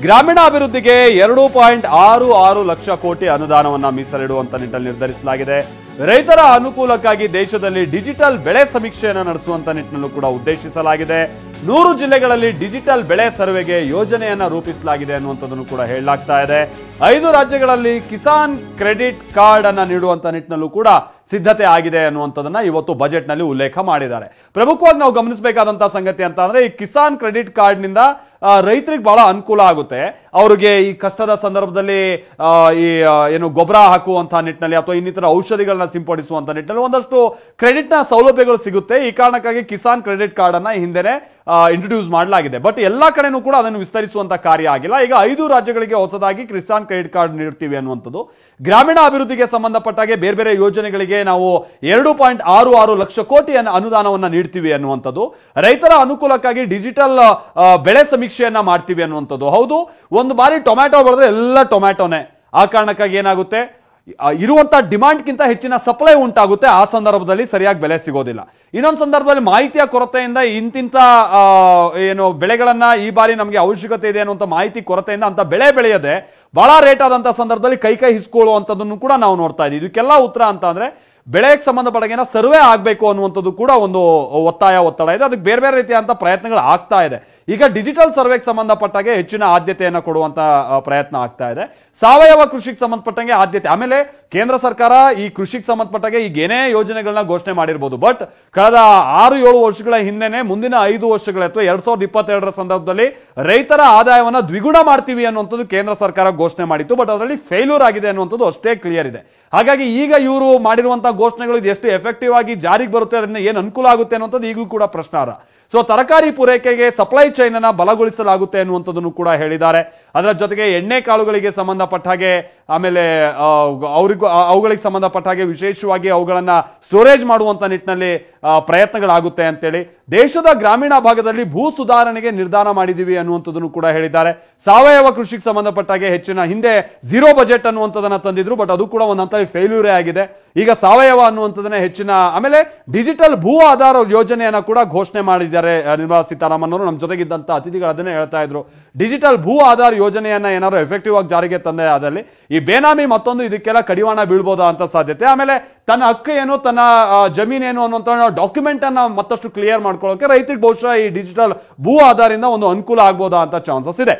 ಗ್ರಾಮೀಣಾಭಿವೃದ್ಧಿಗೆ 2.66 ಲಕ್ಷ ಕೋಟಿ ಅನುದಾನವನ್ನ ಮೀಸಲಿಡುವಂತ ನಿಟ್ಟಿನಲ್ಲಿ ನಿರ್ಧರಿಸಲಾಗಿದೆ. ರೈತರ ಅನುಕೂಲಕ್ಕಾಗಿ ದೇಶದಲ್ಲಿ ಡಿಜಿಟಲ್ ಬೆಳೆ ಸಮೀಕ್ಷೆಯನ್ನು ನಡೆಸುವಂತ ನಿಟ್ಟಿನಲ್ಲೂ ಕೂಡ ಉದ್ದೇಶಿಸಲಾಗಿದೆ. 100 ಜಿಲ್ಲೆಗಳಲ್ಲಿ ಡಿಜಿಟಲ್ ಬೆಳೆ ಸರ್ವೆಗೆ ಯೋಜನೆಯನ್ನ ರೂಪಿಸಲಾಗಿದೆ ಅನ್ನುವಂಥದ್ದನ್ನು ಕೂಡ ಹೇಳಲಾಗ್ತಾ ಇದೆ. 5 ರಾಜ್ಯಗಳಲ್ಲಿ ಕಿಸಾನ್ ಕ್ರೆಡಿಟ್ ಕಾರ್ಡ್ ಅನ್ನ ನೀಡುವಂತ ನಿಟ್ಟಿನಲ್ಲೂ ಕೂಡ ಸಿದ್ಧತೆ ಆಗಿದೆ ಅನ್ನುವಂಥದ್ದನ್ನ ಇವತ್ತು ಬಜೆಟ್ ನಲ್ಲಿ ಉಲ್ಲೇಖ ಮಾಡಿದ್ದಾರೆ. ಪ್ರಮುಖವಾಗಿ ನಾವು ಗಮನಿಸಬೇಕಾದಂತಹ ಸಂಗತಿ ಅಂತ ಅಂದ್ರೆ ಈ ಕಿಸಾನ್ ಕ್ರೆಡಿಟ್ ಕಾರ್ಡ್ ನಿಂದ ರೈತರಿಗೆ ಬಹಳ ಅನುಕೂಲ ಆಗುತ್ತೆ. ಅವ್ರಿಗೆ ಈ ಕಷ್ಟದ ಸಂದರ್ಭದಲ್ಲಿ ಏನು ಗೊಬ್ಬರ ಹಾಕುವಂತಹ ನಿಟ್ಟಿನಲ್ಲಿ ಅಥವಾ ಇನ್ನಿತರ ಔಷಧಿಗಳನ್ನ ಸಿಂಪಡಿಸುವಂತ ನಿಟ್ಟಿನಲ್ಲಿ ಒಂದಷ್ಟು ಕ್ರೆಡಿಟ್ ನ ಸೌಲಭ್ಯಗಳು ಸಿಗುತ್ತೆ. ಈ ಕಾರಣಕ್ಕಾಗಿ ಕಿಸಾನ್ ಕ್ರೆಡಿಟ್ ಕಾರ್ಡ್ ಅನ್ನ ಹಿಂದೆನೆ ಇಂಟ್ರೊಡ್ಯೂಸ್ ಮಾಡಲಾಗಿದೆ. ಬಟ್ ಎಲ್ಲಾ ಕಡೆನೂ ಕೂಡ ಅದನ್ನು ವಿಸ್ತರಿಸುವಂತ ಕಾರ್ಯ ಆಗಿಲ್ಲ. ಈಗ 5 ರಾಜ್ಯಗಳಿಗೆ ಹೊಸದಾಗಿ ಕಿಸಾನ್ ಕ್ರೆಡಿಟ್ ಕಾರ್ಡ್ ನೀಡ್ತೀವಿ ಅನ್ನುವಂಥದ್ದು. ಗ್ರಾಮೀಣ ಅಭಿವೃದ್ಧಿಗೆ ಸಂಬಂಧಪಟ್ಟಾಗೆ ಬೇರೆ ಬೇರೆ ಯೋಜನೆಗಳಿಗೆ ನಾವು 2.66 ಲಕ್ಷ ಕೋಟಿ ಅನುದಾನವನ್ನ ನೀಡ್ತೀವಿ ಅನ್ನುವಂಥದ್ದು. ರೈತರ ಅನುಕೂಲಕ್ಕಾಗಿ ಡಿಜಿಟಲ್ ಬೆಳೆ ಸಮೀಕ್ಷೆಯನ್ನ ಮಾಡ್ತೀವಿ ಅನ್ನುವಂಥದ್ದು. ಹೌದು, ಒಂದು ಬಾರಿ ಟೊಮ್ಯಾಟೊ ಬೆಳೆದ್ರೆ ಎಲ್ಲ ಟೊಮ್ಯಾಟೋನೇ. ಆ ಕಾರಣಕ್ಕಾಗಿ ಏನಾಗುತ್ತೆ, ಇರುವಂತ ಡಿಮಾಂಡ್ಗಿಂತ ಹೆಚ್ಚಿನ ಸಪ್ಲೈ ಉಂಟಾಗುತ್ತೆ. ಆ ಸಂದರ್ಭದಲ್ಲಿ ಸರಿಯಾಗಿ ಬೆಲೆ ಸಿಗೋದಿಲ್ಲ. ಇನ್ನೊಂದು ಸಂದರ್ಭದಲ್ಲಿ ಮಾಹಿತಿಯ ಕೊರತೆಯಿಂದ ಇಂತಿಂತ ಏನು ಬೆಳೆಗಳನ್ನ ಈ ಬಾರಿ ನಮಗೆ ಅವಶ್ಯಕತೆ ಇದೆ ಅನ್ನುವಂಥ ಮಾಹಿತಿ ಕೊರತೆಯಿಂದ ಅಂತ ಬೆಳೆ ಬೆಳೆಯದೆ ಬಹಳ ರೇಟ್ ಆದಂತಹ ಸಂದರ್ಭದಲ್ಲಿ ಕೈ ಹಿಸ್ಕೊಳ್ಳುವಂಥದ್ದನ್ನು ಕೂಡ ನಾವು ನೋಡ್ತಾ ಇದ್ದೀವಿ. ಇದಕ್ಕೆಲ್ಲ ಉತ್ತರ ಅಂತ ಅಂದ್ರೆ ಬೆಳೆಗೆ ಸಂಬಂಧಪಟ್ಟ ಸರ್ವೆ ಆಗಬೇಕು ಅನ್ನುವಂಥದ್ದು ಕೂಡ ಒಂದು ಒತ್ತಡ ಇದೆ. ಅದಕ್ಕೆ ಬೇರೆ ಬೇರೆ ರೀತಿಯಾದಂತಹ ಪ್ರಯತ್ನಗಳು ಆಗ್ತಾ ಇದೆ. ಈಗ ಡಿಜಿಟಲ್ ಸರ್ವೆಗೆ ಸಂಬಂಧಪಟ್ಟಾಗೆ ಹೆಚ್ಚಿನ ಆದ್ಯತೆಯನ್ನು ಕೊಡುವಂತ ಪ್ರಯತ್ನ ಆಗ್ತಾ ಇದೆ. ಸಾವಯವ ಕೃಷಿಗೆ ಸಂಬಂಧಪಟ್ಟಂಗೆ ಆದ್ಯತೆ. ಆಮೇಲೆ ಕೇಂದ್ರ ಸರ್ಕಾರ ಈ ಕೃಷಿಗೆ ಸಂಬಂಧಪಟ್ಟಾಗೆ ಈಗ ಏನೇ ಯೋಜನೆಗಳನ್ನ ಘೋಷಣೆ ಮಾಡಿರ್ಬೋದು, ಬಟ್ ಕಳೆದ 6-7 ವರ್ಷಗಳ ಹಿಂದೆನೆ ಮುಂದಿನ 5 ವರ್ಷಗಳ ಅಥವಾ 2022ರ ಸಂದರ್ಭದಲ್ಲಿ ರೈತರ ಆದಾಯವನ್ನ ದ್ವಿಗುಣ ಮಾಡ್ತೀವಿ ಅನ್ನುವಂಥದ್ದು ಕೇಂದ್ರ ಸರ್ಕಾರ ಘೋಷಣೆ ಮಾಡಿತ್ತು. ಬಟ್ ಅದರಲ್ಲಿ ಫೇಲ್ಯೂರ್ ಆಗಿದೆ ಅನ್ನುವಂಥದ್ದು ಅಷ್ಟೇ ಕ್ಲಿಯರ್ ಇದೆ. ಹಾಗಾಗಿ ಈಗ ಇವರು ಮಾಡಿರುವಂತಹ ಘೋಷಣೆಗಳು ಇದು ಎಷ್ಟು ಎಫೆಕ್ಟಿವ್ ಆಗಿ ಜಾರಿಗೆ ಬರುತ್ತೆ, ಅದರಿಂದ ಏನು ಅನುಕೂಲ ಆಗುತ್ತೆ ಅನ್ನುವಂಥದ್ದು ಈಗಲೂ ಕೂಡ ಪ್ರಶ್ನಾರ್ಹ. ಸೊ ತರಕಾರಿ ಪೂರೈಕೆಗೆ ಸಪ್ಲೈ ಚೈನ್ ಅನ್ನ ಬಲಗೊಳಿಸಲಾಗುತ್ತೆ ಅನ್ನುವಂಥದ್ದನ್ನು ಕೂಡ ಹೇಳಿದ್ದಾರೆ. ಅದರ ಜೊತೆಗೆ ಎಣ್ಣೆ ಕಾಳುಗಳಿಗೆ ಸಂಬಂಧಪಟ್ಟ ಹಾಗೆ, ಆಮೇಲೆ ಅವುಗಳಿಗೆ ಸಂಬಂಧಪಟ್ಟ ಹಾಗೆ ವಿಶೇಷವಾಗಿ ಅವುಗಳನ್ನ ಸ್ಟೋರೇಜ್ ಮಾಡುವಂತ ನಿಟ್ಟಿನಲ್ಲಿ ಪ್ರಯತ್ನಗಳಾಗುತ್ತೆ ಅಂತೇಳಿ ದೇಶದ ಗ್ರಾಮೀಣ ಭಾಗದಲ್ಲಿ ಭೂ ಸುಧಾರಣೆಗೆ ನಿರ್ಧಾರ ಮಾಡಿದೀವಿ ಅನ್ನುವಂಥದ್ದನ್ನು ಕೂಡ ಹೇಳಿದ್ದಾರೆ. ಸಾವಯವ ಕೃಷಿಗೆ ಸಂಬಂಧಪಟ್ಟ ಹಾಗೆ ಹೆಚ್ಚಿನ ಹಿಂದೆ 0 ಬಜೆಟ್ ಅನ್ನುವಂಥದ್ದನ್ನ ತಂದಿದ್ರು, ಬಟ್ ಅದು ಕೂಡ ಒಂದು ಹಂತದಲ್ಲಿ ಫೇಲ್ಯೂರೇ ಆಗಿದೆ. ಈಗ ಸಾವಯವ ಅನ್ನುವಂಥದ್ದನ್ನ ಹೆಚ್ಚಿನ, ಆಮೇಲೆ ಡಿಜಿಟಲ್ ಭೂ ಆಧಾರ ಯೋಜನೆಯನ್ನ ಕೂಡ ಘೋಷಣೆ ಮಾಡಿದ್ದಾರೆ ನಿರ್ಮಲಾ ಸೀತಾರಾಮನ್ ಅವರು. ನಮ್ಮ ಜೊತೆಗಿದ್ದಂತ ಅತಿಥಿಗಳು ಅದನ್ನೇ ಹೇಳ್ತಾ ಇದ್ರು. ಡಿಜಿಟಲ್ ಭೂ ಆಧಾರ ಯೋಜನೆಯನ್ನ ಏನಾದ್ರು ಎಫೆಕ್ಟಿವ್ ಆಗಿ ಜಾರಿಗೆ ತಂದೆ ಆದಲ್ಲಿ ಈ ಬೇನಾಮಿ ಮತ್ತೊಂದು ಇದಕ್ಕೆಲ್ಲ ಕಡಿವಾಣ ಬೀಳ್ಬೋದಾ ಅಂತ ಸಾಧ್ಯತೆ. ಆಮೇಲೆ ತನ್ನ ಹಕ್ಕು ಏನು, ತನ್ನ ಜಮೀನೇನು ಅನ್ನುವಂಥ ಡಾಕ್ಯುಮೆಂಟ್ ಅನ್ನ ಮತ್ತಷ್ಟು ಕ್ಲಿಯರ್ ಮಾಡ್ಕೊಳ್ಳೋಕೆ ರೈತರಿಗೆ ಬಹುಶಃ ಈ ಡಿಜಿಟಲ್ ಭೂ ಆಧಾರದಿಂದ ಒಂದು ಅನುಕೂಲ ಆಗ್ಬೋದಾ ಅಂತ ಚಾನ್ಸಸ್ ಇದೆ.